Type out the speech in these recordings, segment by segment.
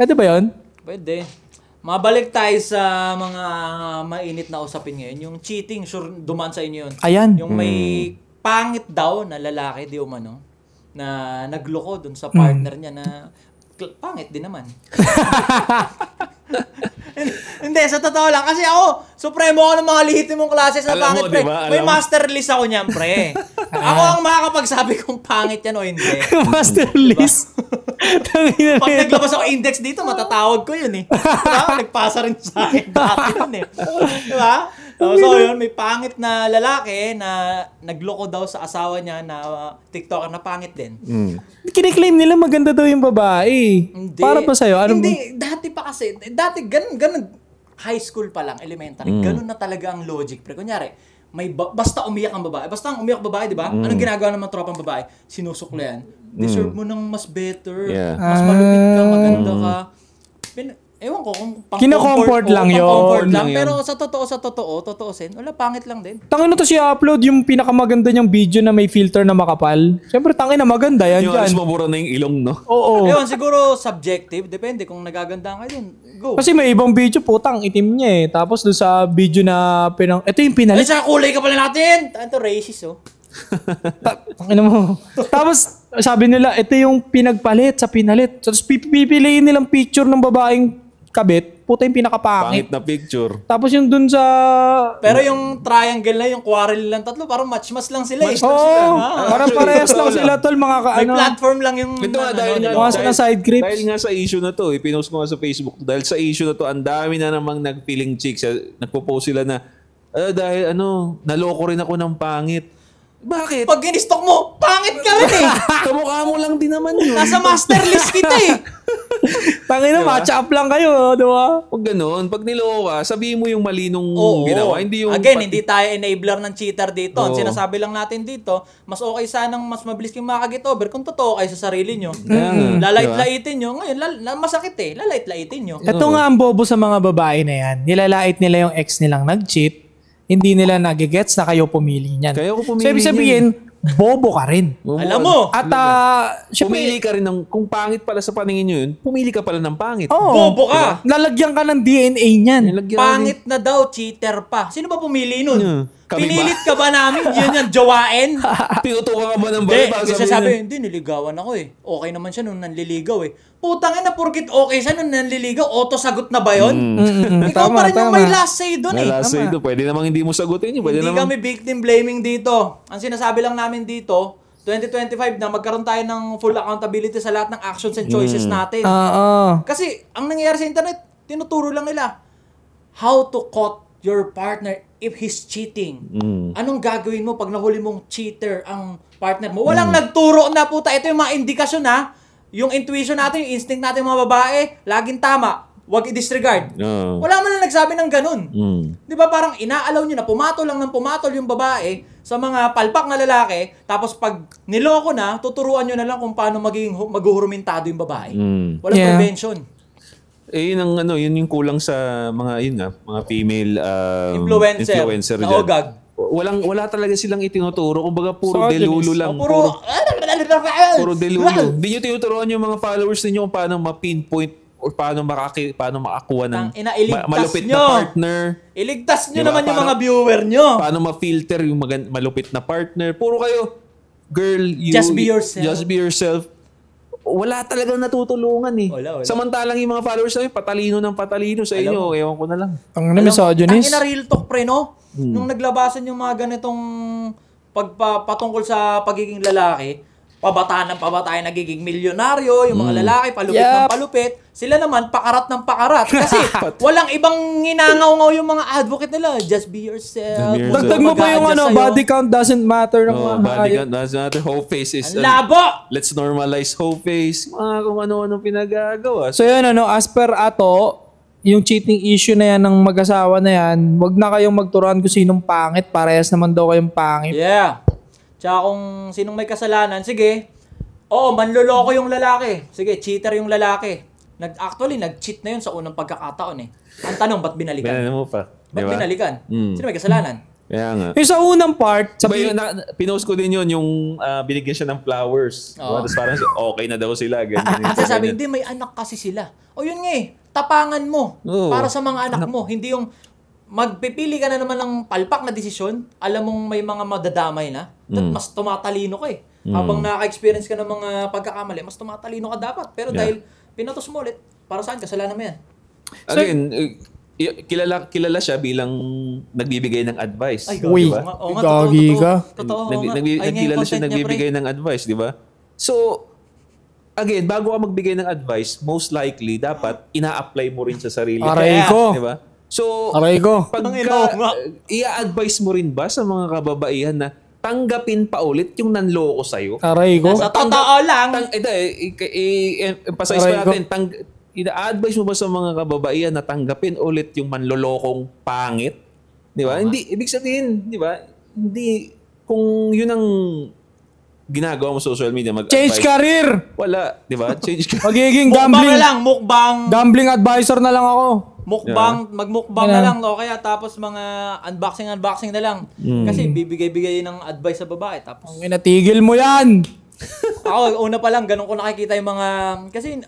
Pwede ba yun? Pwede. Mabalik tayo sa mga mainit na usapin ngayon. Yung cheating, sure dumaan sa inyo yun. Ayan. Yung may pangit daw na lalaki, di umano, na nagloko dun sa partner niya na pangit din naman. Hindi, sa totoo lang. Kasi ako, supremo ako ng mga lehitimong klase sa pangit, pre. Diba? May master list ako niyan, pre. Ako ang makakapagsabi kung pangit yan o hindi. Master list. Pag naglabas ako index dito, matatawag ko yun eh. Diba? Nagpasa rin sa akin dati yun eh. Diba? So yun, may pangit na lalaki na nagloko daw sa asawa niya na TikToker na pangit din. Kiniklaim nila maganda daw yung babae. Hindi. Para pa sa'yo? Hindi. Dati pa kasi. Dati ganun. High school pa lang, elementary. Ganun na talaga ang logic. Pre, kunyari, basta umiyak ang babae. Basta ang umiyak babae, di ba? Anong ginagawa ng mga tropang babae? Sinusuklian. Deserve mo ng mas better. Yeah. Mas malupit ka, maganda ka. Ewan ko kung Kino-comfort lang yun. Pang-comfort lang. Lang yun. Pero sa totoo, wala, pangit lang din. Tangin na to siya upload yung pinakamaganda niyang video na may filter na makapal. Siyempre, tangin na maganda yan Yung dyan. alas mabura na yung ilong, no? Oo. Ewan, siguro subjective. Depende kung nagaganda ka dun. Go. Kasi may ibang video, putang itim niya eh. Tapos doon sa video na ito yung Ay, pinalit. sa kulay ka pala natin! Ito racist, oh. Tangin mo. Tapos sabi nila, ito yung pinagpalit sa pinalit. Tapos pipiliin nilang picture ng babaeng kabit. Puta yung pinakapangit. Pangit na picture. Tapos yung dun sa... Pero yung triangle na, yung quarrel lang tatlo, parang match-match lang sila eh. Oo, parang parehas lang sila tol. Mga May platform lang yung... Ito nga, dahil nga, Mga na side grips. dahil nga sa issue na to, pinost ko nga sa Facebook, dahil sa issue na to, ang dami na namang nagpiling chicks. Nagpo-post sila na, dahil naloko rin ako ng pangit. Bakit? Pag in-stock mo, pangit ka rin eh. Kamukha mo lang din naman yun. Nasa master list kita eh. Tangin na, match up lang kayo, di ba? Pag ganun, pag niloko ka, sabihin mo yung mali nung Oo. ginawa. Hindi yung Again, hindi tayo enabler ng cheater dito. Ang Oo. sinasabi lang natin dito, mas okay sanang mas mabilis kayong makakagit over kung totoo kayo sa sarili nyo. Lalait-laitin nyo. Ngayon, masakit eh. Lalait-laitin nyo. Ito nga ang bobo sa mga babae na yan. Nilalait nila yung ex nilang nag-cheat. Hindi nila nagigets na kayo pumili niyan. Kayo ko pumili So, ibig sabihin, bobo ka rin. Alam mo. At, Pumili ka rin ng, kung pangit pala sa paningin nyo yun, pumili ka pala ng pangit. Bobo ka. Lalagyan ka ng DNA niyan. Nilagyan Pangit na daw, cheater pa. Sino ba pumili nun? Kami ba? Pinilit ka ba namin? Yun yung jowain? Tinutukan ka ba ng Hindi, bala? kasi sabi, hindi, niligawan ako eh. Okay naman siya nung nanliligaw eh. Putang ina, porkit okay siya nung nanliligaw, auto-sagot na ba yun? Ikaw Tama, pa rin yung tama. may last say dun eh. Last say ito, pwede namang hindi mo sagutin yun. Pwede Hindi namang... kami victim blaming dito. Ang sinasabi lang namin dito, 2025 na magkaroon tayo ng full accountability sa lahat ng actions and choices natin. Kasi, ang nangyayari sa internet, tinuturo lang nila how to caught your partner if he's cheating. Anong gagawin mo pag nahuli mong cheater ang partner mo? Walang nagturo na puta. Ito yung mga indikasyon ha. Yung intuition natin, yung instinct natin mga babae, laging tama. Huwag i-disregard. Wala man na nagsabi ng ganun. Di ba parang inaalaw nyo na pumatol lang ng pumatol yung babae sa mga palpak na lalaki, tapos pag niloko na, tuturuan nyo na lang kung paano maging maghuhurumintado yung babae. Walang prevention. Eh, yun ang yun yung kulang sa mga mga female Influencer na dyan. ogag. Wala talaga silang itinuturo. Kumbaga puro delulo lang. Puro Delulo. Hindi nyo tinuturuan yung mga followers ninyo kung paano ma-pinpoint or paano makakuha ng malupit na partner. Iligtas nyo Diba? naman yung mga viewer nyo. Paano ma-filter yung malupit na partner. Puro kayo, girl, Just be yourself. Just be yourself. Wala talagang natutulungan eh. Wala. Samantalang yung mga followers namin, patalino ng patalino sa inyo. Ewan ko na lang. Ang misogynist. Ang real talk pre, no? Nung naglabasan yung mga ganitong patungkol sa pagiging lalaki, pabataan nagiging milyonaryo, yung mga lalaki, palupit ng palupit, sila naman, pakarat ng pakarat. Kasi walang ibang nginangaw-ngaw yung mga advocate nila. Just be yourself. Dagdag mo pa yung body count doesn't matter. Body count doesn't matter. Whole face is... Labo! Let's normalize whole face. Kung ano-ano pinagagawa. So yun, as per Ato, yung cheating issue na yan ng mag-asawa na yan, wag na kayong magturuan kung sinong pangit. Parehas naman daw kayong pangit. Yeah. Tsaka kung sinong may kasalanan, sige. Oo, manloloko yung lalaki. Sige, cheater yung lalaki. Actually, nag-cheat na yun sa unang pagkakataon eh. Ang tanong, ba't binalikan? Binalikan mo pa. Ba't Diba? binalikan? Sino may kasalanan? Kaya nga. Yung sa unang part, Diba yun, pinost ko din yun, yung binigyan siya ng flowers. Diba? Tapos parang okay na daw sila. Ganyan, Kasi sabi, hindi, may anak kasi sila. O yun nga tapangan mo para sa mga anak mo. Hindi yung magpipili ka na naman ng palpak na desisyon, alam mong may mga madadamay na, mas tumatalino ka Habang naka-experience ka ng mga pagkakamali, mas tumatalino ka dapat. Pero dahil pinatos mo ulit, para saan? Kasalanan mo yan. Again, kilala siya bilang nagbibigay ng advice. Ay, Uy, diba? gagi ka. Totoo. Nagkilala siya nagbibigay ng advice, di ba? So, again, bago ka magbigay ng advice, most likely, dapat ina-apply mo rin sa sarili. Aray ko. Di ba? So, Aray ko. i-advise mo rin ba sa mga kababaihan na tanggapin pa ulit yung nanloko sa'yo? Aray ko. Sa totoo lang. Emphasize pa natin, ina-advise mo ba sa mga kababaihan na tanggapin ulit yung manlolokong pangit? Di ba? Hindi, ibig sabihin, di ba? Hindi, kung yun ang ginagawa mo sa social media, mag-advise. Change career! Wala, di ba? Change career. Magiging Mukbang gambling. na lang, mukbang. Gambling advisor na lang ako. Mukbang, magmukbang na lang o kaya tapos mga unboxing na lang. Kasi bibigay-bigay ng advice sa babae tapos Ang inatigil mo yan. ako una pa lang ganun ko nakikita yung mga kasi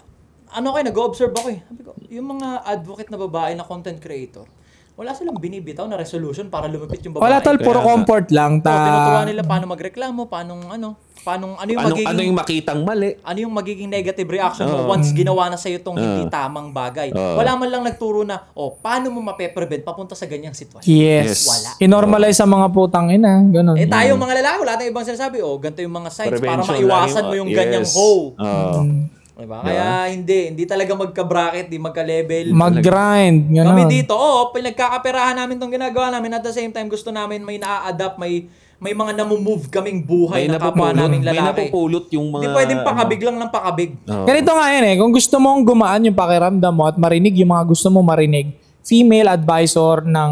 nag-observe ako Sabi ko, yung mga advocate na babae na content creator, wala silang binibitaw na resolution para lumapit yung babae. Wala tol, puro comfort lang. Tinuturuan nila paano magreklamo, paano yung magiging Ano yung makitang mali? ano yung magiging negative reaction mo once ginawa na sa'yo itong hindi tamang bagay. Wala man lang nagturo na, paano mo mape-prevent papunta sa ganyang sitwasyon. Yes. Wala. Inormalize sa mga putang ina. Ganun. Tayong mga lalaki, wala tayong ibang sinasabi. Ganito yung mga signs para Prevention maiwasan lang mo yung yes. ganyang hoe. Yeah. Diba? Kaya hindi talaga magka-bracket, hindi magka-level. Mag-grind. Ganun. Kami dito, pinagkakaperahan namin itong ginagawa namin. At the same time, gusto namin may na-adapt, may mga namumove kaming buhay na kapwa naming lalaki. May napupulot yung mga... Hindi pwedeng pakabig lang ng pakabig. Ganito nga yun Kung gusto mong gumaan yung pakiramdam mo at marinig yung mga gusto mong marinig, female advisor ng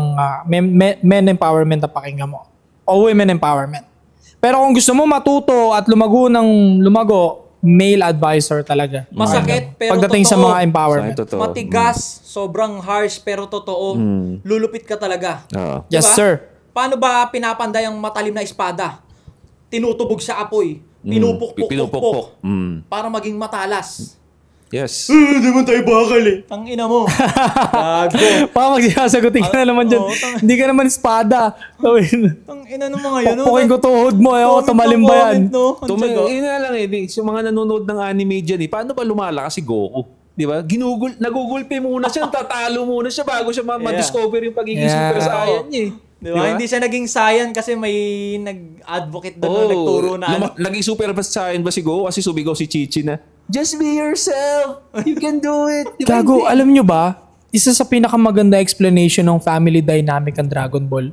men empowerment na pakinggan mo. O women empowerment. Pero kung gusto mo matuto at lumago, male advisor talaga. Masakit, pero pagdating totoo. sa mga empowerment. Matigas, sobrang harsh, pero totoo. Lulupit ka talaga. Yes, sir. Paano ba pinapanday ang matalim na espada? Tinutubog sa apoy. Pinupukpok. Para maging matalas. Yes. Hindi man tayo bakal Ang ina mo. Gago. Magsasagutin ka na naman dyan. Hindi ka naman espada. Ang ina ng mga yun. Pukpukin ko tuhod mo. Tumalim ba yan? Yun nga lang yung mga nanonood ng anime dyan paano ba lumalakas si Goku? Di ba? Nagugulpe muna siya, tatalo muna siya bago siya ma-discover yung pagiging Super Saiyan niya Diba? Hindi siya naging Saiyan kasi may nag-advocate doon na nagturo na naging Super Saiyan ba si Goku? Kasi sumigaw si Chi-Chi na, just be yourself! You can do it! Diba? Gago, alam nyo ba? Isa sa pinakamaganda explanation ng family dynamic ng Dragon Ball.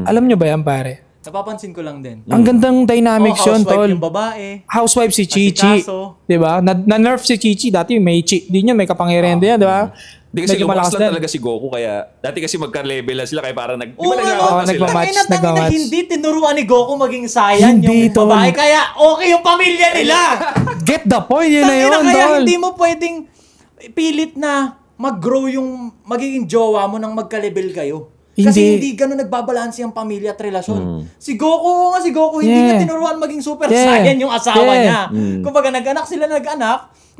Alam nyo ba yan, pare? Napapansin ko lang din. Ang gandang dynamics yun, tol. Housewife yung babae. Housewife si Chi-Chi. Diba? Na-nerf si Chi-Chi. Dati may din yun, may kapangyarihan din yan, diba? Hindi kasi lumakas lang talaga si Goku kaya dati kasi magka-level lang sila kaya parang nagmamatch. Hindi tinuruan ni Goku maging Saiyan yung babae kaya okay yung pamilya nila. Get the point, yun na yun, kaya tol. hindi mo pwedeng pilit na mag-grow yung magiging jowa mo nang magka-level kayo. Kasi hindi ganun nagbabalanse ang pamilya at relasyon. Si Goku hindi niya tinuruan maging Super Saiyan yung asawa niya. Kumbaga nag-anak sila, di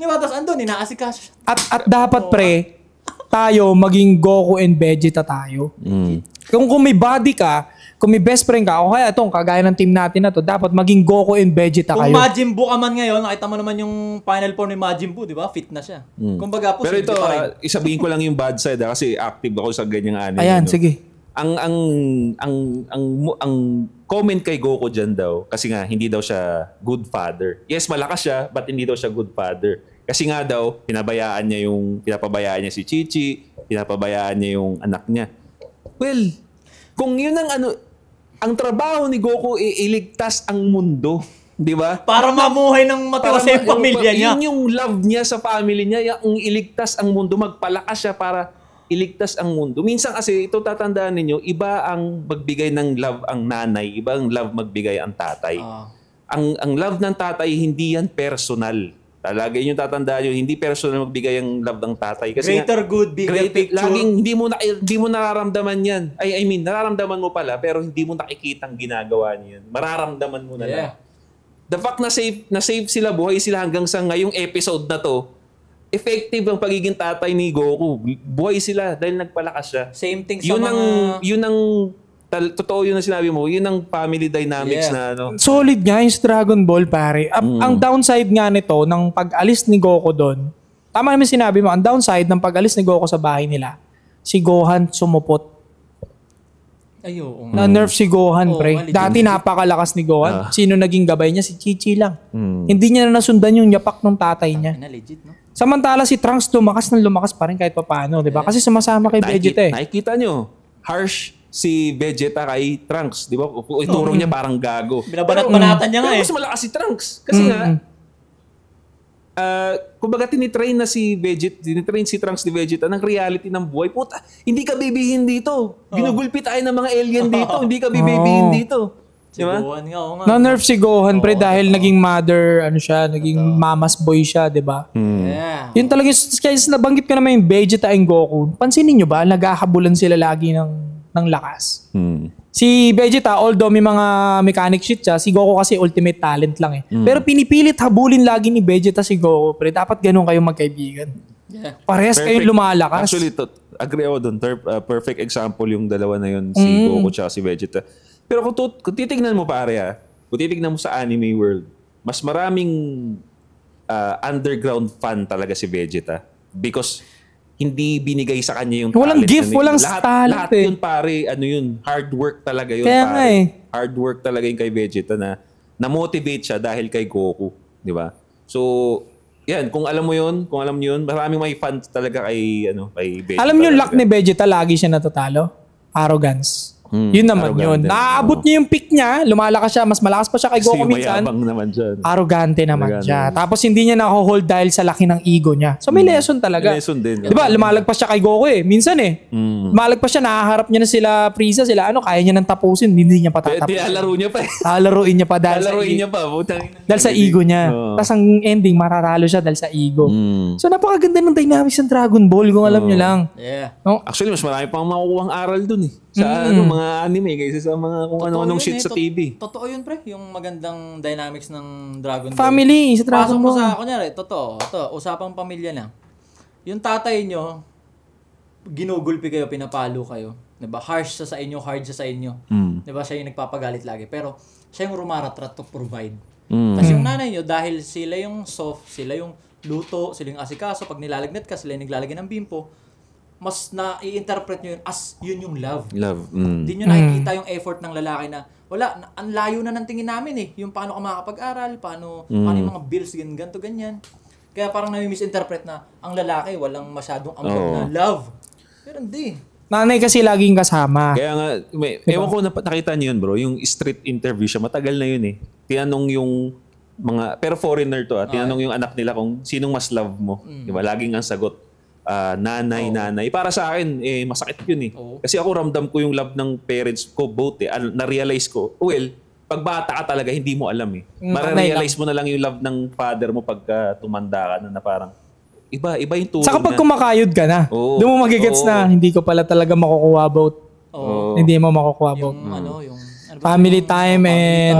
ba? Tapos andun, inaasikaso. At dapat tayo maging Goku and Vegeta tayo. Kung may body ka, kung may best friend ka, o kaya itong kagaya ng team natin na to, dapat maging Goku and Vegeta kayo. Kung Majin Buu ka man ngayon, nakita mo naman yung final form ni Majin Buu, di ba? Fit na siya. Kumbaga, pero ito, isabihin ko lang yung bad side kasi active ako sa ganyang anime. Ayan, sige. Ang comment kay Goku dyan daw, kasi nga, hindi daw siya good father. Yes, malakas siya, but hindi daw siya good father. Kasi nga daw, pinapabayaan niya si Chi-Chi, pinapabayaan niya yung anak niya. Well, kung yun ang trabaho ni Goku iligtas ang mundo, di ba? Para mamuhay ng matira sa pamilya niya. Yun yung love niya sa family niya, yung iligtas ang mundo, magpalakas siya para iligtas ang mundo. Minsan kasi, ito tatandaan ninyo, iba ang magbigay ng love ang nanay, iba ang love magbigay ang tatay. Ang love ng tatay, hindi yan personal. Talaga yun yung tatandaan yun. Hindi personal magbigay ang love ng tatay. Kasi Greater good, bigger picture. laging hindi mo nararamdaman yan. I mean, nararamdaman mo pala, pero hindi mo nakikitang ginagawa niyan. Mararamdaman mo na lang. The fact na save sila, buhay sila hanggang sa ngayong episode na to, effective ang pagiging tatay ni Goku. Buhay sila dahil nagpalakas siya. Same thing sa mga... Totoo yun ang sinabi mo. Yun ang family dynamics na ano. Solid nga yung Dragon Ball, pare. Ang downside nga nito, ng pag-alis ni Goku doon, tama naman sinabi mo, ang downside ng pag-alis ni Goku sa bahay nila, si Gohan sumupot. Ayo. Na-nerf si Gohan, pre. Dati napakalakas ni Gohan. Sino naging gabay niya? Si Chi-Chi lang. Hindi niya na nasundan yung yapak ng tatay niya. Legit, no? Samantala si Trunks lumakas pa rin kahit papaano, di ba? Kasi sumasama kay Vegeta eh. Nakikita nyo, harsh si Vegeta kay Trunks, di ba? Ituro niya parang gago. Binabanat-banatan niya nga eh. Pero mas malakas si Trunks. Kasi nga, kumbaga tinitrain tinitrain si Trunks ni Vegeta ng reality ng buhay. Puta, hindi ka bibihin dito. Ginugulpi tayo ng mga alien dito. Hindi ka bibihin dito. Si Gohan nga, nga. Na-nerf si Gohan, pre, dahil naging mother, naging mama's boy siya, di ba? Yeah. Yun talaga, kaya nabanggit ko naman yung Vegeta and Goku. Pansinin nyo ba, naghahabulan sila lagi ng lakas. Si Vegeta, although may mga mechanic shit siya, si Goku kasi ultimate talent lang eh. Pero pinipilit habulin lagi ni Vegeta si Goku, pre. Dapat ganun kayong magkaibigan. Yeah. Parehas kayong lumalakas. Actually, agree ako dun. Perfect example yung dalawa na yun, si Goku at si Vegeta. Pero kung titignan mo pare kung titignan mo sa anime world, mas maraming underground fan talaga si Vegeta because hindi binigay sa kanya yung walang talent. Gift, walang talent. Lahat yun pare, hard work talaga yun. Kaya pare. Hard work talaga yung kay Vegeta na-motivate siya dahil kay Goku, di ba? So, yan, kung alam mo yun, maraming may fans talaga kay Vegeta. Alam niyo, luck ni Vegeta, lagi siya natatalo. Arrogance. Yun naman yun. Naaabot niya yung peak niya, lumalakas siya, mas malakas pa siya kay Goku minsan. Mayabang naman siya. Arrogante naman siya. Tapos hindi niya na-hold dahil sa laki ng ego niya. So may lesson talaga. May lesson din. Diba, lumalagpas siya kay Goku eh. Minsan eh. Lumalagpas siya, nakaharap niya na sila Frieza, kaya niya nang tapusin, hindi niya patatapusin. Laro niya pa eh. Laruin niya pa dahil dahil sa ego niya. Tapos ang ending, mararalo siya dahil sa ego. So napakaganda ng dynamics ng Dragon Ball kung alam niyo lang. Yeah. No? Actually, mas marami pang makukuhang aral dun eh. Sa mga anime kaysa sa mga kung ano-anong shit sa TV. Totoo yun, pre. Yung magandang dynamics ng Dragon Ball. Family sa Dragon Pasok mo Ball. sa, kunyari, totoo. Ito, usapang pamilya na. Yung tatay nyo, ginugulpi kayo, pinapalo kayo. Diba? Harsh siya sa inyo, hard siya sa inyo. Diba? Siya yung nagpapagalit lagi. Pero siya yung rumaratrat to provide. Kasi yung nanay nyo, dahil sila yung soft, sila yung luto, sila yung asikaso, pag nilalagnat ka, sila yung naglalagay ng bimpo, mas na-i-interpret nyo yun as yun yung love. Hindi nyo nakikita yung effort ng lalaki na ang layo na ng tingin namin eh. Yung paano ka makakapag-aral, paano yung mga bills, ganito, ganyan. Kaya parang nami-misinterpret na ang lalaki walang masyadong ambag na love. Pero hindi. Nanay kasi laging kasama. Kaya nga, ewan ko nakita niyo yun bro, yung street interview siya, matagal na yun eh. Tinanong yung pero foreigner to tinanong yung anak nila kung sinong mas love mo. Diba? Laging ang sagot, nanay. Para sa akin, masakit yun eh. Kasi ako ramdam ko yung love ng parents ko, both eh. Na-realize ko, pag bata ka talaga, hindi mo alam eh. Mare-realize mo na lang yung love ng father mo pagka tumanda ka na parang, iba yung tulong Saka pag kumakayod ka na, doon mo magigets na, hindi ko pala talaga makukuha about. Hindi mo makukuha about. Yung family time and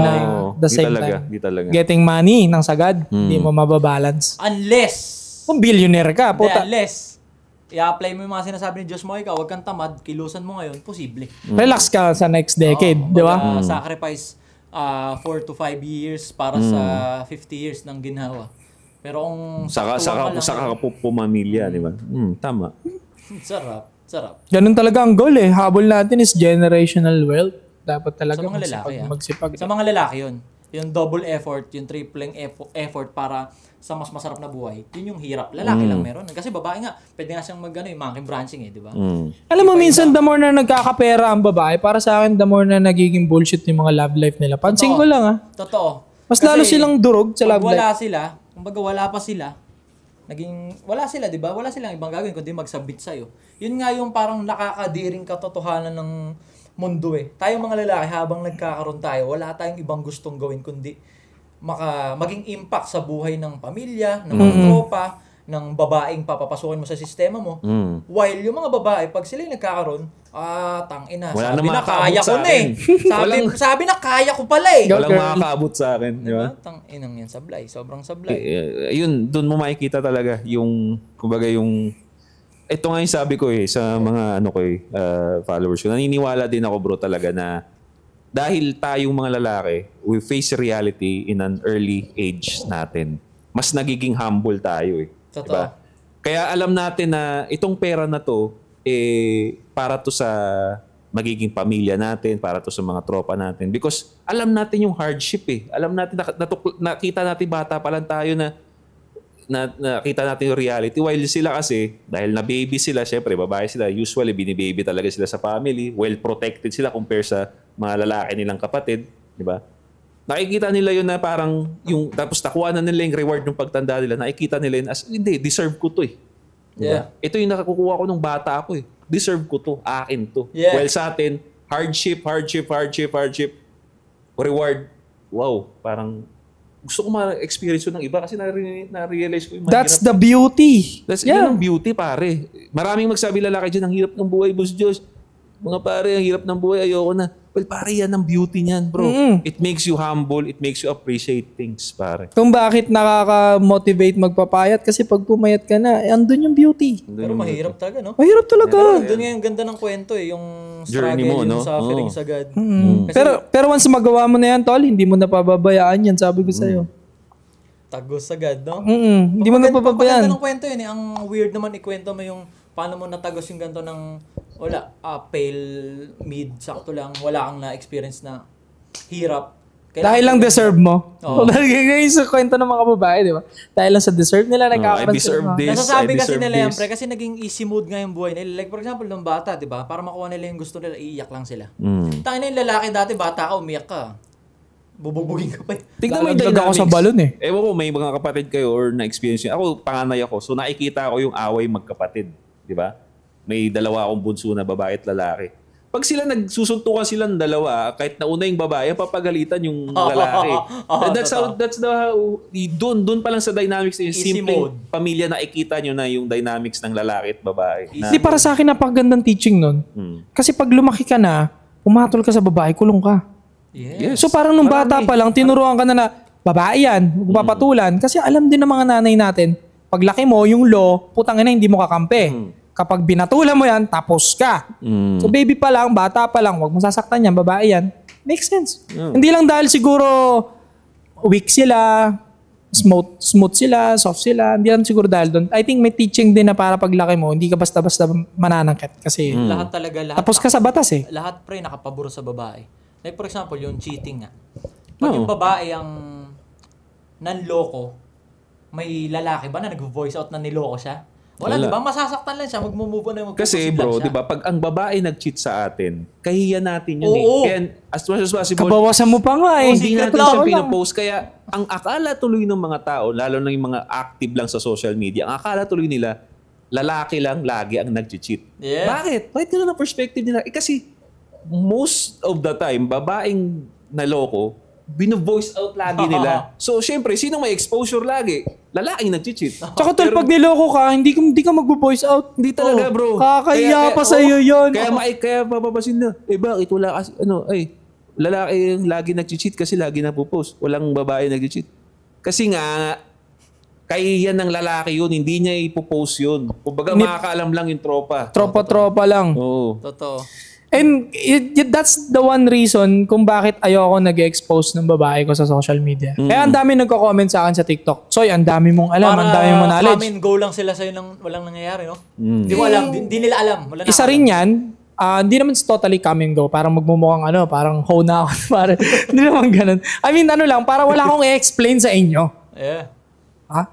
the same time. Di talaga. Getting money ng sagad, hindi mo mababalance. Unless, kung billionaire ka, puta. Unless, i-apply mo yung mga sinasabi ni Diyos mo, ikaw, huwag kang tamad, kilusan mo ngayon, posible. Relax ka sa next decade, di ba? Sacrifice 4 to 5 years para sa 50 years ng ginhawa. Pero kung saka ka pumamilya, di ba? Tama. Sarap. Ganun talaga ang goal eh. Habol natin is generational wealth. Dapat talaga sa mga lalaki, magsipag. Sa mga lalaki yun. Yung double effort, yung tripling effort para sa mas masarap na buhay. Yun yung hirap. Lalaki lang meron. Kasi babae nga, pwede nga siyang yung monkey branching eh, di ba? Alam mo, minsan the more na nagkakapera ang babae, para sa akin, the more na nagiging bullshit yung mga love life nila. Pansin ko lang Totoo. Mas lalo silang durog sa love life. Wala sila, kumbaga wala pa sila, wala sila, di ba? Wala silang ibang gagawin kundi magsabit sa'yo. Yun nga yung parang nakakadiring katotohanan ng mundo eh. Tayong mga lalaki, habang nagkakaroon tayo, wala tayong ibang gustong gawin kundi maging impact sa buhay ng pamilya, ng mga tropa, ng babaeng papapasukin mo sa sistema mo. While yung mga babae, pag sila yung nagkakaroon, tangina, Wala sabi na na kaya ko makakaabot na eh. Sabi na kaya ko pala eh. Walang makakaabot sa akin. Di ba? Tanginang yan, sablay. Sobrang sablay. Yun, doon mo makikita talaga yung, kumbaga yung, ito nga yung sabi ko sa mga followers ko. Naniniwala din ako bro talaga na dahil tayong mga lalaki, we face reality in an early age natin. Mas nagiging humble tayo Diba? Kaya alam natin na itong pera na to, para to sa magiging pamilya natin, para to sa mga tropa natin. Because alam natin yung hardship Alam natin, nakita natin bata pa lang tayo na nakita natin yung reality. While sila kasi, dahil na baby sila, syempre babae sila, usually binibaby talaga sila sa family, well protected sila compare sa mga lalaki nilang kapatid. Diba? Nakikita nila yun na parang yung, tapos nakuha na nila yung reward ng pagtanda nila, nakikita nila yun as, hindi, deserve ko to Diba? Ito yung nakakukuha ko nung bata ako Deserve ko to, akin to. Yeah. Well sa atin, hardship, reward, wow, parang gusto ko ma-experience yun ng iba kasi na-realize ko yung That's the beauty. Yun ang beauty, pare. Maraming magsabi lalaki dyan, ang hirap ng buhay, boss Diyos. Mga pare, ang hirap ng buhay, ayoko na. Well, pare, yan ang beauty niyan, bro. It makes you humble, it makes you appreciate things, pare. Kung bakit nakaka-motivate magpapayat kasi pag pumayat ka na, andun yung beauty. Pero mahirap talaga, no? Mahirap talaga. Doon nga yung ganda ng kwento yung struggle, Journey mo, yung no? suffering sa God. Kasi, Pero once magawa mo na yan, tol, hindi mo napababayaan yan, sabi ko sa'yo. tagos sa God, no? Hindi mo napapabayaan. Pagkaganda ng kwento yun Ang weird naman ikwento mo yung paano mo natagos yung ganito ng pale, mid, sakto lang. Wala kang na-experience na hirap. Dahil lang deserve mo. Ngayon sa kwento ng mga babae, di ba? Dahil lang sa deserve nila, I deserve this, Nasasabi I kasi deserve nila yan, this. pre, kasi naging easy mode nga yung buhay nila. Like, for example, nung bata, di ba? Para makuha nila yung gusto nila, iiyak lang sila. Tangin na yung lalaki dati, bata ka, umiyak ka. Bububugin ka pa. Tignan mo yung Lalaglag ako dynamics. sa balon Ewan ko, may mga kapatid kayo or na-experience nyo. Ako, panganay ako. So, nakikita ko yung away magkapatid. Di ba? May dalawa akong bunso na babae at lalaki. Pag sila nagsusuntukan silang dalawa, kahit nauna yung babae, papagalitan yung lalaki. That's the doon pa lang sa dynamics yung simpleng pamilya nakikita nyo na yung dynamics ng lalaki at babae. Hindi, para sa akin napakagandang teaching nun. Kasi pag lumaki ka na, pumatol ka sa babae, kulong ka. Yes. So parang nung bata pa lang, tinuruan ka na babae yan, magpapatulan. Kasi alam din ng mga nanay natin, pag laki mo, yung law, putang ina, hindi mo kakampi. Kapag binatulan mo yan, tapos ka. So baby pa lang, bata pa lang, wag mo sasaktan yan, babae yan. Makes sense. Hindi lang dahil siguro weak sila, smooth sila, soft sila. Hindi lang siguro dahil doon. I think may teaching din na para paglaki mo, hindi ka basta-basta mananangkat. Kasi Lahat tapos ka sa batas Lahat pre nakapabor sa babae. Like for example, yung cheating nga. Pag yung babae ang nanloko, may lalaki ba na nag-voice out na niloko siya? Wala, di ba? Masasaktan lang siya, mag-move on na yung Kasi bro, di ba, pag ang babae nag-cheat sa atin, kahiya natin yun Kaya as much as possible, kabawasan mo pa nga hindi natin lang. siya pinopost. Kaya ang akala tuloy ng mga tao, lalo na yung mga active lang sa social media, ang akala tuloy nila, lalaki lang lagi ang nag-cheat. Yeah. Bakit? Bakit yun ang perspective nila? Kasi most of the time, babaeng naloko, bino-voice out lagi nila. So, syempre, sino may exposure lagi? Lalaking nag-cheat. Tsaka tol, pag niloko ka, hindi ka mag-voice out. Hindi talaga, bro. Kakahiya pa sa'yo yun. Kaya mapapasin na, bakit wala kasi, lalaki yung lagi nag-cheat kasi lagi napopost. Walang babae nag-cheat. Kasi nga, kaya yan ng lalaki yun, hindi niya ipopost yun. Kumbaga, makakaalam lang yung tropa. Tropa lang. Oo. Totoo. And that's the one reason kung bakit ayoko nag-expose ng babae ko sa social media. Kaya ang dami nagko-comment sa akin sa TikTok. Soy, ang dami mong alam, ang dami mong knowledge. Para come and go lang sila sa'yo nang walang nangyayari, no? Hindi mo alam, hindi nila alam. Wala Isa rin yan, hindi naman totally come and go. Parang magmumukhang parang ho na ako. Hindi naman ganun. I mean, para wala akong i-explain sa inyo. Yeah.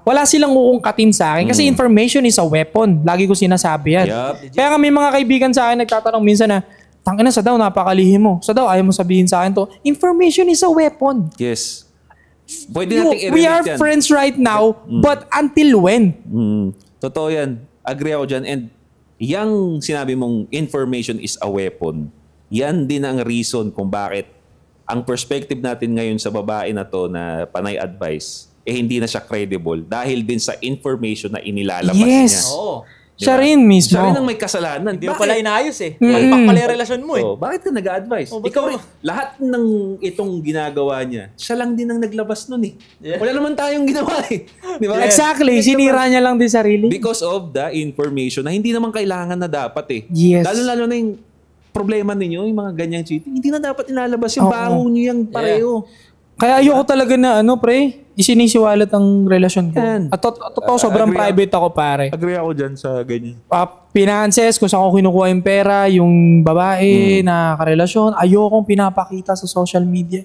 Wala silang uungkatin sa akin. Kasi information is a weapon. Lagi ko sinasabi yan. Yup. Kaya nga may mga kaibigan sa akin nagtatanong minsan na, tangina sa daw, napakalihim mo. Sa daw, ayaw mo sabihin sa akin to. Information is a weapon. Yes. Pwede nating We i-relate are yan. friends right now, but until when? Totoo yan. Agree ako dyan. And yung sinabi mong information is a weapon, yan din ang reason kung bakit ang perspective natin ngayon sa babae na to na panay advice, hindi na siya credible dahil din sa information na inilalabas Yes. niya. Oo. Siya rin mismo. Siya rin ang may kasalanan. Hindi mo pala inayos eh. Palpak pala yung relasyon mo eh. Bakit ka nag-advise? Oh, ba't Ikaw mo- rin, lahat ng itong ginagawa niya, siya lang din ang naglabas nun eh. Yeah. Wala naman tayong ginawa eh. Di ba? Exactly. Sinira niya lang din sarili. Because of the information na hindi naman kailangan na dapat eh. Yes. Lalo na yung problema ninyo, yung mga ganyang cheating, hindi na dapat ilalabas yung baho niyo yung pareho. Kaya ayoko talaga na isinisiwalat ang relasyon ko. Yan. At totoo, sobrang Agree private ako, pare. Agree ako dyan sa ganyan. Finances, kung saan ko kinukuha yung pera, yung babae na karelasyon, ayokong pinapakita sa social media.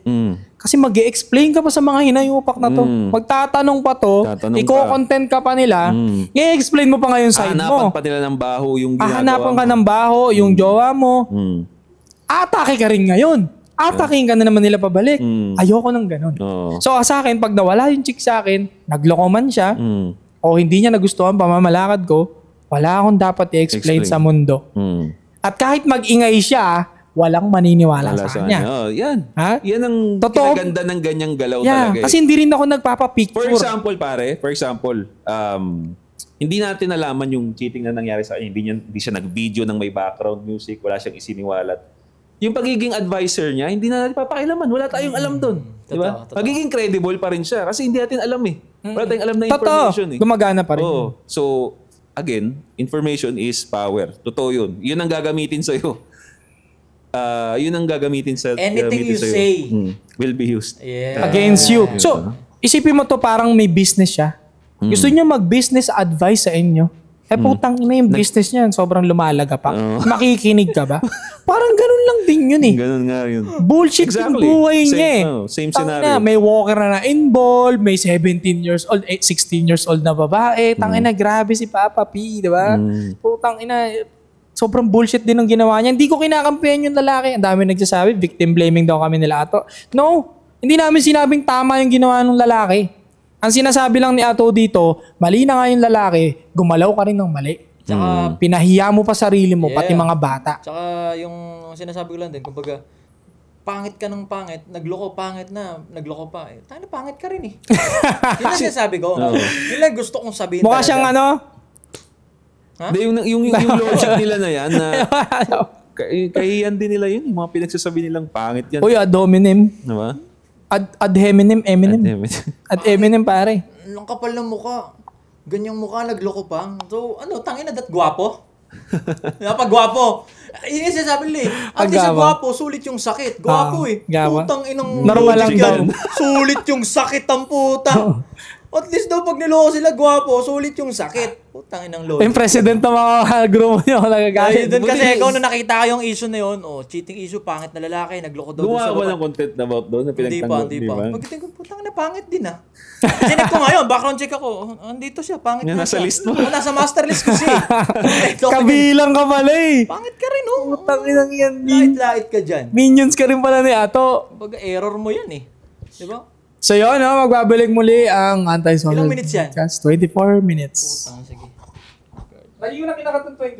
Kasi mag-explain ka pa sa mga hinayupak na to. Magtatanong pa to, Tatanong i-content ka pa nila, i-explain mo pa nga yung side mo. Hahanapan pa nila ng baho yung ginagawa Hahanapan ka mo. ng baho, yung jowa mo. Atake ka rin ngayon. Ataking ka na naman nila pabalik. Ayoko ng ganun. Oo. So sa akin, pag nawala yung chick sa akin, nagloko man siya, o hindi niya nagustuhan pamamalakad ko, wala akong dapat i-explain sa mundo. At kahit mag-ingay siya, walang maniniwala Wala sa kanya. Oh, yan. Ha? Yan ang Totoo. kinaganda ng ganyang galaw Yeah, talaga. kasi hindi rin ako nagpapapicture. For example, hindi natin nalaman yung cheating na nangyari sa kanya. Hindi siya nag-video ng may background music, wala siyang isiniwalat. Yung pagiging advisor niya, hindi na natin papakilaman. Wala tayong alam doon. Di ba? Totoo. Magiging credible pa rin siya kasi hindi natin alam eh. Wala tayong alam na Totoo. information eh. Gumagana pa rin. Oo. So, again, information is power. Totoo yun. Yun ang gagamitin sa'yo. Yun ang gagamitin sa Anything you sa'yo. say. Will be used. Yeah. Against you. So, isipin mo to parang may business siya. Gusto niyo mag-business advice sa inyo. Putang ina yung business niya, sobrang lumalaga pa. Makikinig ka ba? Parang ganun lang din yun eh. Ganun nga yun. Bullshit yung buhay Same, niya eh. same Tangina, scenario. may walker na involved, may 17 years old, 16 years old na babae. Tangina, grabe si Papa P, di ba? Putang ina, sobrang bullshit din ang ginawa niya. Hindi ko kinakampihan yung lalaki. Ang dami nagsasabi, victim blaming daw kami nila Ato. No, hindi namin sinabing tama yung ginawa ng lalaki. Ang sinasabi lang ni Ato dito, mali na nga yung lalaki, gumalaw ka rin ng mali. Tsaka, Pinahiya mo pa sarili mo, pati mga bata. tsaka yung sinasabi ko lang din, kumbaga, pangit ka ng pangit, nagloko pangit na, nagloko pa. Eh, tayo na pangit ka rin eh. Yun ang sinasabi ko. Yun lang gusto kong sabihin Mukha siyang Hindi, yung logic nila na yan, na kahiyan din nila yun, yung mga pinagsasabi nilang pangit yan. Uy, ad hominem. Diba? Ad hominem, Eminem. Ad Eminem, pare. Ang kapal ng mukha. Ganyang mukha, nagloko pa. So, tangin na dat gwapo? Pag gwapo. Yun yung sinasabi nila eh. At least sa gwapo, sulit yung sakit. Gwapo eh. Gwapo. Putang inang Normal lang logic daw. yan. Sulit yung sakit ang puta. At least daw pag niloko sila gwapo, sulit yung sakit. Putang inang logic. Yung president ng mga grupo niyo, Ay, nagagalit. doon kasi ikaw nung nakita ko yung issue na yun, cheating issue, pangit na lalaki, nagloko daw Gumawa sa ba ng content about doon na Hindi pinagtanggol? pa. Pagdating ko, putang na pangit din ah. Chinek ko ngayon, background check ako. Andito siya, pangit Yan, na nasa siya. list mo. Nasa master list ko siya. Kabilang ka pala eh. Pangit ka rin oh. Tanginang yan. Lait-lait ka dyan. Minions ka rin pala ni Ato. Kumbaga error mo yan eh. Di ba? So yun, magbabalik muli ang Anti-Social Ilang minutes yan? Podcast. 24 minutes. Sige. Lagi ko na kinakatang 20.